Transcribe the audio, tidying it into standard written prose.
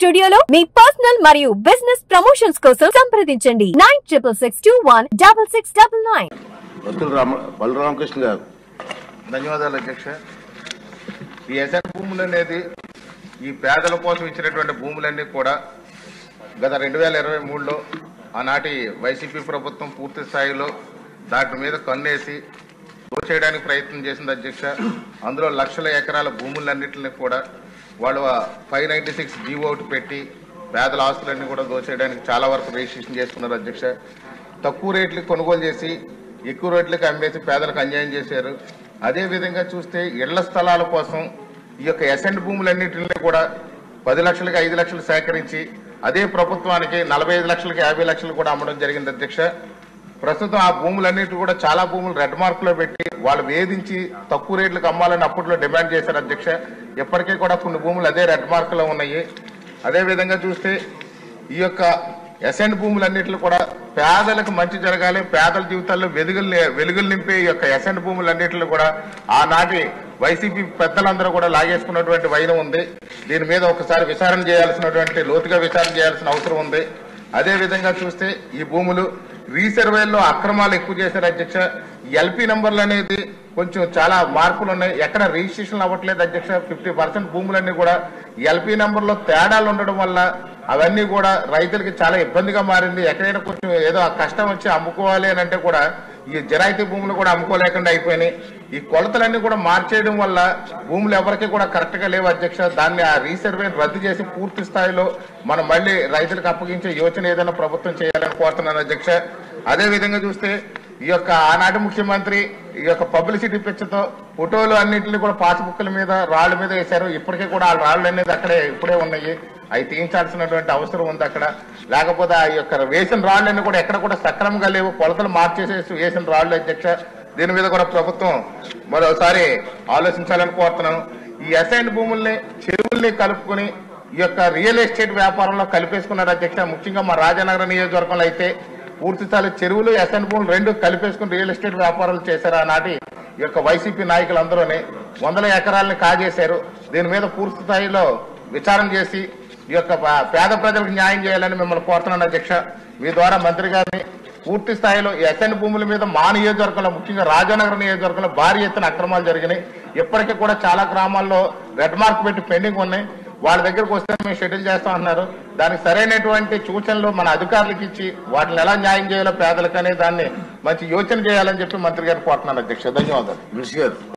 స్టూడియోలో మీ పర్సనల్ మరియు business promotions కోసం సంప్రదించండి 96611669. బలరామకృష్ణ గారు. ధన్యవాదాలు అధ్యక్ష. ఈ ఎస్ఎన్ భూములు అనేది ఈ పేదల కోసం ఇచ్చినటువంటి భూములన్నీ కూడా గత 2023లో ఆనాటి వైసీపీ ప్రభుత్వం పూర్తి స్థాయిలో దాటి మీద కన్నేసి దోచేయడానికి ప్రయత్నం చేసింది అధ్యక్ష. అందులో లక్షల ఎకరాల భూములన్నింటినీ కూడా వాళ్ళు 596 జీవో ఒకటి పెట్టి పేదల ఆస్తులన్నీ కూడా దోచేయడానికి చాలా వరకు రిజిస్ట్రేషన్ చేసుకున్నారు అధ్యక్ష. తక్కువ రేట్లకు కొనుగోలు చేసి ఎక్కువ రేట్లకు అమ్మేసి పేదలకు అన్యాయం చేశారు. అదేవిధంగా చూస్తే ఇళ్ల స్థలాల కోసం ఈ యొక్క ఎసెంట్ భూములన్నింటినీ కూడా 10 లక్షలకి 5 లక్షలు సేకరించి అదే ప్రభుత్వానికి 45 లక్షలకి 50 లక్షలు కూడా అమ్మడం జరిగింది అధ్యక్ష. ప్రస్తుతం ఆ భూములన్నిటి కూడా చాలా భూములు రెడ్ మార్క్ లో పెట్టి వాళ్ళు వేధించి తక్కువ రేట్లకు అమ్మాలని అప్పట్లో డిమాండ్ చేశారు అధ్యక్ష. ఇప్పటికీ కూడా కొన్ని భూములు అదే రెడ్ మార్క్ లో ఉన్నాయి. అదేవిధంగా చూస్తే ఈ యొక్క ఎసెంట్ భూములన్నింటిలో కూడా పేదలకు మంచి జరగాలి, పేదల జీవితాల్లో వెలుగులు నింపే ఈ యొక్క ఎసెంట్ భూములన్నింటిలో కూడా ఆనాటి వైసీపీ పెద్దలందరూ కూడా లాగేసుకున్నటువంటి వైనం ఉంది. దీని మీద ఒకసారి విచారణ చేయాల్సినటువంటి లోతుగా విచారణ చేయాల్సిన అవసరం ఉంది. అదేవిధంగా చూస్తే ఈ భూములు రీసర్వేల్లో అక్రమాలు ఎక్కువ చేశారు అధ్యక్ష. ఎల్పీ నంబర్లు అనేది కొంచెం చాలా మార్పులు ఉన్నాయి, ఎక్కడ రిజిస్ట్రేషన్ అవ్వట్లేదు అధ్యక్ష. 50% భూములన్నీ కూడా ఎల్పీ నంబర్లో తేడాలు ఉండడం వల్ల అవన్నీ కూడా రైతులకి చాలా ఇబ్బందిగా మారింది. ఎక్కడైనా కొంచెం ఏదో కష్టం వచ్చి అమ్ముకోవాలి అని అంటే కూడా ఈ జరాయితీ భూములు కూడా అమ్ముకోలేకుండా అయిపోయినాయి. ఈ కొలతలన్నీ కూడా మార్చేయడం వల్ల భూములు ఎవరికి కూడా కరెక్ట్ గా లేవు అధ్యక్ష. దాన్ని ఆ రీసర్వే రద్దు చేసి పూర్తి స్థాయిలో మనం మళ్ళీ రైతులకు అప్పగించే యోచన ఏదైనా ప్రభుత్వం చేయాలని కోరుతున్నాను అధ్యక్ష. అదేవిధంగా చూస్తే ఈ యొక్క ఆనాటి ముఖ్యమంత్రి ఈ యొక్క పబ్లిసిటీ పిచ్చతో ఫోటోలు అన్నింటినీ కూడా పాస్బుక్ల మీద రాళ్ల మీద వేశారు. ఇప్పటికీ కూడా ఆ రాళ్లు అనేది అక్కడే ఇప్పుడే ఉన్నాయి, అవి తీయించాల్సినటువంటి అవసరం ఉంది అక్కడ. లేకపోతే ఆ యొక్క వేసిన రాళ్లన్నీ కూడా ఎక్కడ కూడా సక్రమంగా లేవు, కొలతలు మార్చేసేసి వేసిన రాళ్లు అధ్యక్ష. దీని మీద కూడా ప్రభుత్వం మరోసారి ఆలోచించాలని కోరుతున్నాను. ఈ అసైన్ భూముల్ని చెరువుల్ని కలుపుకొని ఈ యొక్క రియల్ ఎస్టేట్ వ్యాపారంలో కలిపేసుకున్నారు అధ్యక్ష. ముఖ్యంగా మా రాజానగరం నియోజకవర్గంలో అయితే పూర్తి స్థాయి చెరువులు ఎసెంట్ భూములు రెండు కలిపేసుకుని రియల్ ఎస్టేట్ వ్యాపారాలు చేశారు ఆనాటి ఈ యొక్క వైసీపీ నాయకులందరూనే. 100 ఎకరాలని కాజేశారు. దీని మీద పూర్తి స్థాయిలో విచారణ చేసి ఈ యొక్క పేద ప్రజలకు న్యాయం చేయాలని మిమ్మల్ని కోరుతున్నాను అధ్యక్ష. మీ ద్వారా మంత్రి గారిని పూర్తి స్థాయిలో ఈ ఎసెంట్ భూముల మీద మా నియోజకవర్గంలో ముఖ్యంగా రాజానగరం నియోజకవర్గంలో భారీ ఎత్తున అక్రమాలు జరిగినాయి. ఇప్పటికీ కూడా చాలా గ్రామాల్లో రెడ్ మార్క్ పెట్టి పెండింగ్ ఉన్నాయి. వాళ్ళ దగ్గరకు వస్తే మేము షెడ్యూల్ చేస్తాం అన్నారు. దానికి సరైనటువంటి సూచనలు మన అధికారులకు ఇచ్చి వాటిని ఎలా న్యాయం చేయాలో పేదలకనే దాన్ని మంచి యోచన చేయాలని చెప్పి మంత్రి గారిని కోరుతున్నాను అధ్యక్ష. ధన్యవాదాలు.